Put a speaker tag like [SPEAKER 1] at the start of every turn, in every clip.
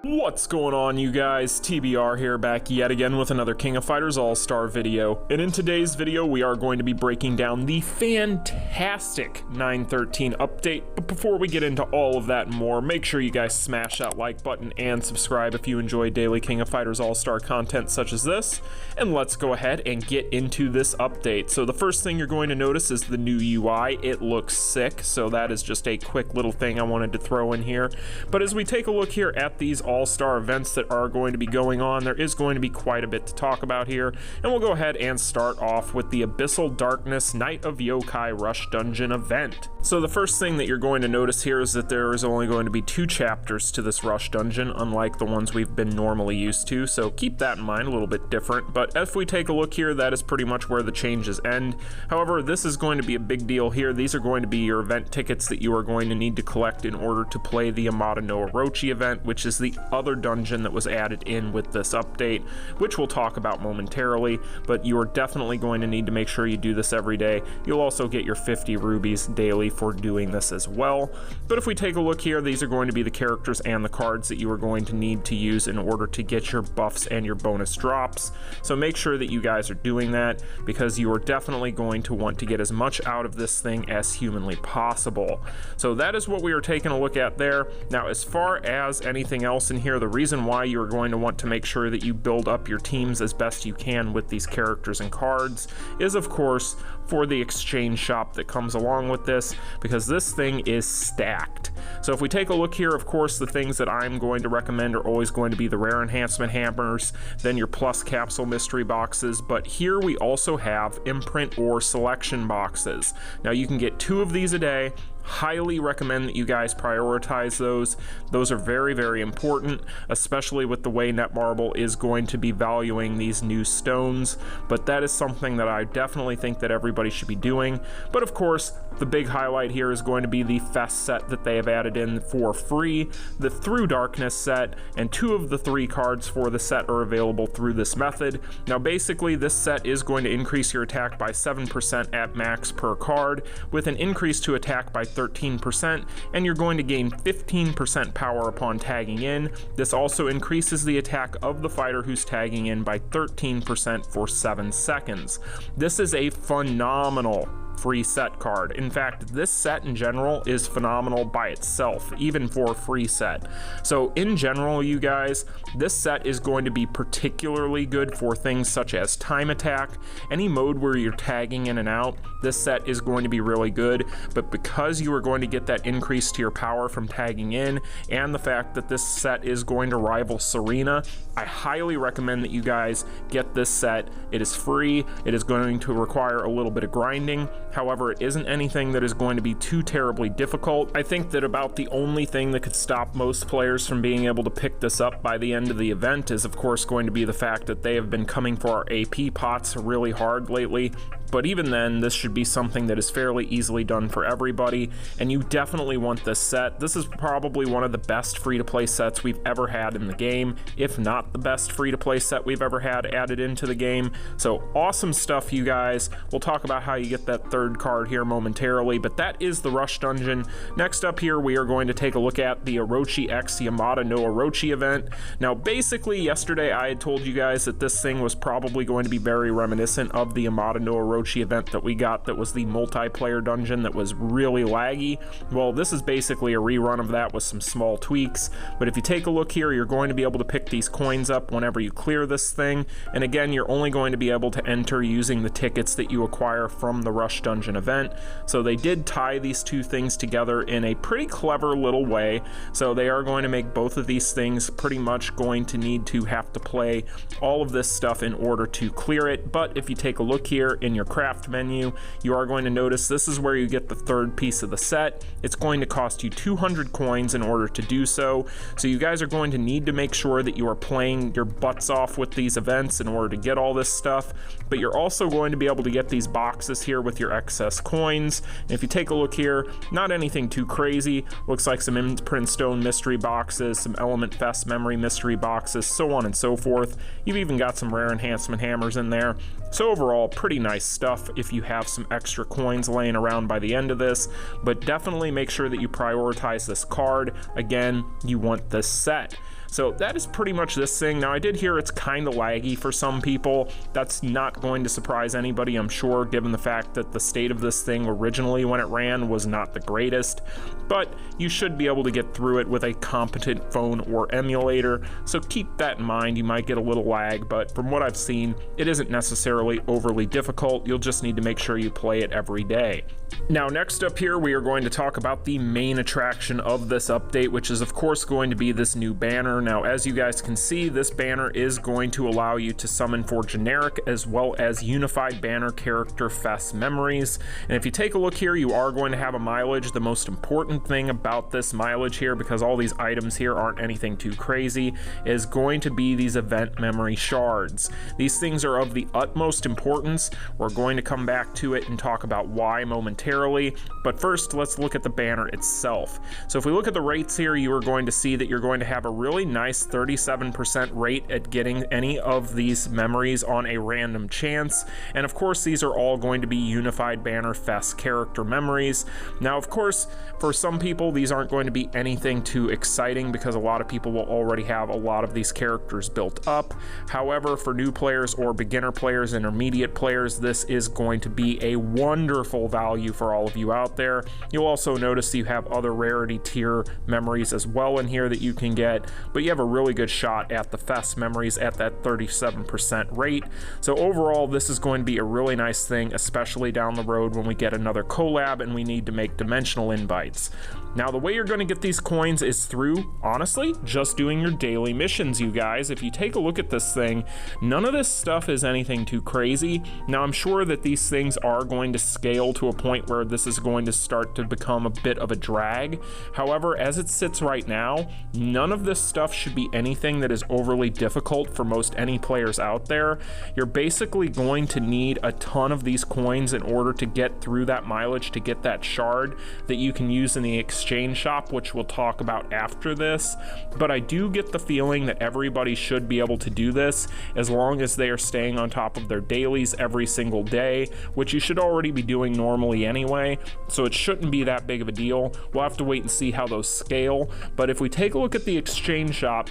[SPEAKER 1] What's going on, you guys? TBR here, back yet again with another King of Fighters Allstar video. And in today's video, we are going to be breaking down the fantastic 9.13 update. But before we get into all of that and more, make sure you guys smash that like button and subscribe if you enjoy daily King of Fighters Allstar content such as this. And let's go ahead and get into this update. So the first thing you're going to notice is the new UI. It looks sick, so that is just a quick little thing I wanted to throw in here. But as we take a look here at these All-Star events that are going to be going on, there is going to be quite a bit to talk about here, and we'll go ahead and start off with the Abyssal Darkness Night of Yokai Rush Dungeon event. So the first thing that you're going to notice here is that there is only going to be 2 chapters to this Rush Dungeon, unlike the ones we've been normally used to, so keep that in mind, a little bit different. But if we take a look here, that is pretty much where the changes end. However, this is going to be a big deal here. These are going to be your event tickets that you are going to need to collect in order to play the Yamada no Orochi event, which is the other dungeon that was added in with this update, which we'll talk about momentarily. But you are definitely going to need to make sure you do this every day. You'll also get your 50 rubies daily for doing this as well. But if we take a look here, these are going to be the characters and the cards that you are going to need to use in order to get your buffs and your bonus drops. So make sure that you guys are doing that, because you are definitely going to want to get as much out of this thing as humanly possible. So that is what we are taking a look at there. Now, as far as anything else in here, the reason why you're going to want to make sure that you build up your teams as best you can with these characters and cards is, of course, for the exchange shop that comes along with this, because this thing is stacked. So if we take a look here, of course, the things that I'm going to recommend are always going to be the rare enhancement hammers, then your plus capsule mystery boxes, but here we also have imprint or selection boxes. Now you can get 2 of these a day. Highly recommend that you guys prioritize those. Those are very, very important, especially with the way Netmarble is going to be valuing these new stones. But that is something that I definitely think that everybody should be doing. But of course, the big highlight here is going to be the Fest set that they have added in for free, the Through Darkness set, and 2 of the 3 cards for the set are available through this method. Now basically, this set is going to increase your attack by 7% at max per card, with an increase to attack by 13%, and you're going to gain 15% power upon tagging in. This also increases the attack of the fighter who's tagging in by 13% for 7 seconds. This is a phenomenal free set card. In fact, this set in general is phenomenal by itself, even for a free set. So in general, you guys, this set is going to be particularly good for things such as time attack. Any mode where you're tagging in and out, this set is going to be really good. But because you are going to get that increase to your power from tagging in, and the fact that this set is going to rival Serena, I highly recommend that you guys get this set. It is free. It is going to require a little bit of grinding. However, it isn't anything that is going to be too terribly difficult. I think that about the only thing that could stop most players from being able to pick this up by the end of the event is, of course, going to be the fact that they have been coming for our AP pots really hard lately. But even then, this should be something that is fairly easily done for everybody, and you definitely want this set. This is probably one of the best free-to-play sets we've ever had in the game, if not the best free-to-play set we've ever had added into the game. So awesome stuff, you guys. We'll talk about how you get that 3rd card here momentarily, but that is the Rush Dungeon. Next up here, we are going to take a look at the Orochi X Yamada no Orochi event. Now, basically, yesterday I had told you guys that this thing was probably going to be very reminiscent of the Yamada no Orochi event that we got, that was the multiplayer dungeon that was really laggy. Well, this is basically a rerun of that with some small tweaks. But if you take a look here, you're going to be able to pick these coins up whenever you clear this thing, and again, you're only going to be able to enter using the tickets that you acquire from the Rush Dungeon event. So they did tie these 2 things together in a pretty clever little way. So they are going to make both of these things pretty much going to need to have to play all of this stuff in order to clear it. But if you take a look here in your craft menu, you are going to notice this is where you get the 3rd piece of the set. It's going to cost you 200 coins in order to do so. So you guys are going to need to make sure that you are playing your butts off with these events in order to get all this stuff. But you're also going to be able to get these boxes here with your excess coins. And if you take a look here, not anything too crazy. Looks like some imprint stone mystery boxes, some element fest memory mystery boxes, so on and so forth. You've even got some rare enhancement hammers in there. So overall, pretty nice stuff if you have some extra coins laying around by the end of this, but definitely make sure that you prioritize this card. Again, you want this set. So that is pretty much this thing. Now I did hear it's kind of laggy for some people. That's not going to surprise anybody, I'm sure, given the fact that the state of this thing originally when it ran was not the greatest, but you should be able to get through it with a competent phone or emulator, so keep that in mind. You might get a little lag, but from what I've seen, it isn't necessarily overly difficult. You'll just need to make sure you play it every day. Now next up here, we are going to talk about the main attraction of this update, which is of course going to be this new banner. Now as you guys can see, this banner is going to allow you to summon for generic as well as unified banner character fest memories. And if you take a look here, you are going to have a mileage. The most important thing about this mileage here, because all these items here aren't anything too crazy, is going to be these event memory shards. These things are of the utmost importance. We're going to come back to it and talk about why momentarily, but first let's look at the banner itself. So if we look at the rates here, you are going to see that you're going to have a really nice 37% rate at getting any of these memories on a random chance, and of course these are all going to be unified banner fest character memories. Now of course for some people these aren't going to be anything too exciting because a lot of people will already have a lot of these characters built up. However, for new players or beginner players, intermediate players, this is going to be a wonderful value for all of you out there. You'll also notice you have other rarity tier memories as well in here that you can get, but you have a really good shot at the fest memories at that 37% rate. So overall this is going to be a really nice thing, especially down the road when we get another collab and we need to make dimensional invites. Now the way you're going to get these coins is through, honestly, just doing your daily missions, you guys. If you take a look at this thing, none of this stuff is anything too crazy. Now I'm sure that these things are going to scale to a point where this is going to start to become a bit of a drag. However, as it sits right now, none of this stuff should be anything that is overly difficult for most any players out there. You're basically going to need a ton of these coins in order to get through that mileage, to get that shard that you can use in the exchange shop, which we'll talk about after this. But I do get the feeling that everybody should be able to do this as long as they are staying on top of their dailies every single day, which you should already be doing normally anyway, so it shouldn't be that big of a deal. We'll have to wait and see how those scale. But if we take a look at the exchange shop,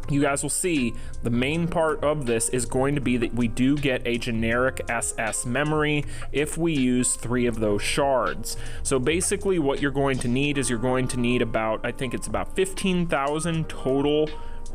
[SPEAKER 1] you guys will see the main part of this is going to be that we do get a generic SS memory if we use 3 of those shards. So basically what you're going to need is you're going to need about, I think it's about 15,000 total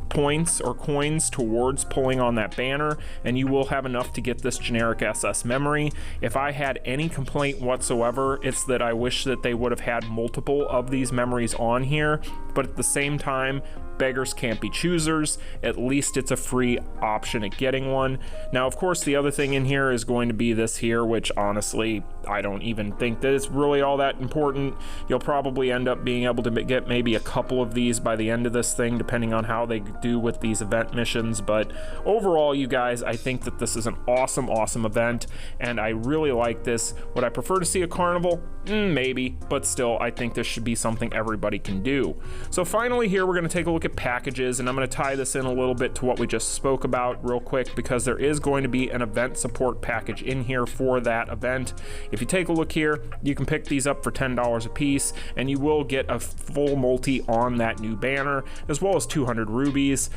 [SPEAKER 1] points or coins towards pulling on that banner, and you will have enough to get this generic SS memory. If I had any complaint whatsoever, it's that I wish that they would have had multiple of these memories on here, but at the same time, beggars can't be choosers. At least it's a free option at getting one. Now of course the other thing in here is going to be this here, which honestly I don't even think that it's really all that important. You'll probably end up being able to get maybe a couple of these by the end of this thing, depending on how they do with these event missions. But overall, you guys, I think that this is an awesome event, and I really like this. Would I prefer to see a carnival? Maybe, but still I think this should be something everybody can do. So finally here we're going to take a look at packages, and I'm going to tie this in a little bit to what we just spoke about real quick, because there is going to be an event support package in here for that event. If you take a look here, you can pick these up for $10 a piece, and you will get a full multi on that new banner, as well as 200 rubies.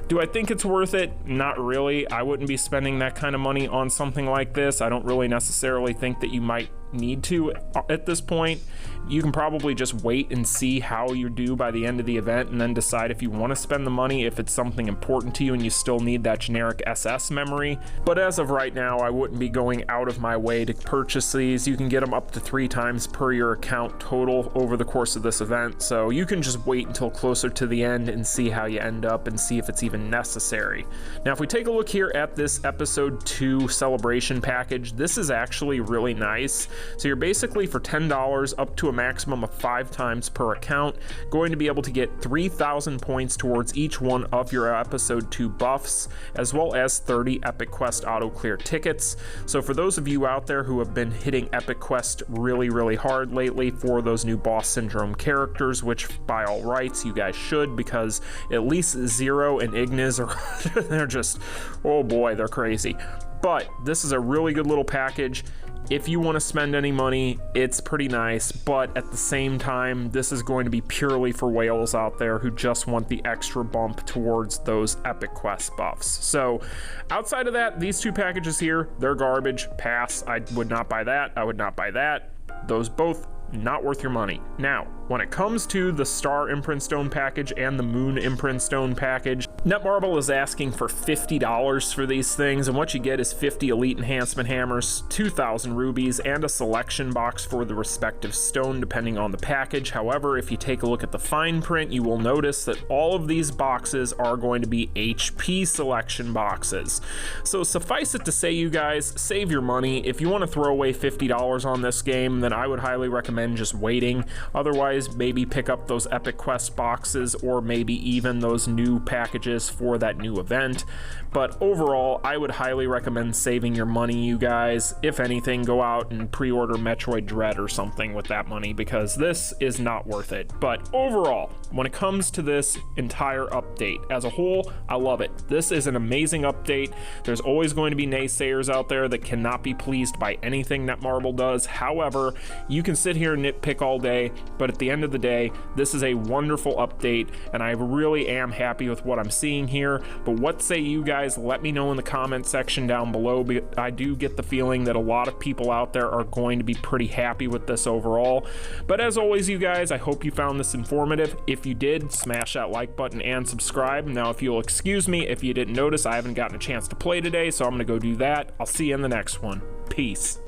[SPEAKER 1] Do I think it's worth it? Not really. I wouldn't be spending that kind of money on something like this. I don't really necessarily think that you might need to at this point. You can probably just wait and see how you do by the end of the event, and then decide if you want to spend the money, if it's something important to you and you still need that generic SS memory. But as of right now, I wouldn't be going out of my way to purchase these. You can get them up to 3 times per your account total over the course of this event, so you can just wait until closer to the end and see how you end up and see if it's even necessary. Now if we take a look here at this episode 2 celebration package, this is actually really nice. So you're basically for $10 up to a maximum of 5 times per account going to be able to get 3,000 points towards each one of your episode 2 buffs, as well as 30 Epic Quest auto clear tickets. So for those of you out there who have been hitting Epic Quest really hard lately for those new boss syndrome characters, which by all rights you guys should, because at least Zero and Ignis are they're just, oh boy, they're crazy. But this is a really good little package. if you want to spend any money, it's pretty nice, but at the same time, this is going to be purely for whales out there who just want the extra bump towards those epic quest buffs. So outside of that, these two packages here, they're garbage. Pass. I would not buy that. I would not buy that. Those both not worth your money. Now, when it comes to the Star Imprint Stone package and the Moon Imprint Stone package, Netmarble is asking for $50 for these things, and what you get is 50 Elite Enhancement Hammers, 2,000 rubies, and a selection box for the respective stone depending on the package. However, if you take a look at the fine print, you will notice that all of these boxes are going to be HP selection boxes. So suffice it to say, you guys, save your money. If you want to throw away $50 on this game, then I would highly recommend just waiting. Otherwise, maybe pick up those epic quest boxes or maybe even those new packages for that new event. But overall, I would highly recommend saving your money, you guys. If anything, go out and pre-order Metroid Dread or something with that money, because this is not worth it. But overall, when it comes to this entire update as a whole, I love it. This is an amazing update. There's always going to be naysayers out there that cannot be pleased by anything Netmarble does. However, you can sit here and nitpick all day, but at the end of the day, this is a wonderful update, and I really am happy with what I'm seeing here. But what say you guys? Let me know in the comment section down below. I do get the feeling that a lot of people out there are going to be pretty happy with this overall. But as always, you guys, I hope you found this informative. If you did, smash that like button and subscribe. Now, if you'll excuse me, if you didn't notice, I haven't gotten a chance to play today, so I'm gonna go do that. I'll see you in the next one. Peace.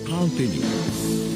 [SPEAKER 2] Continue.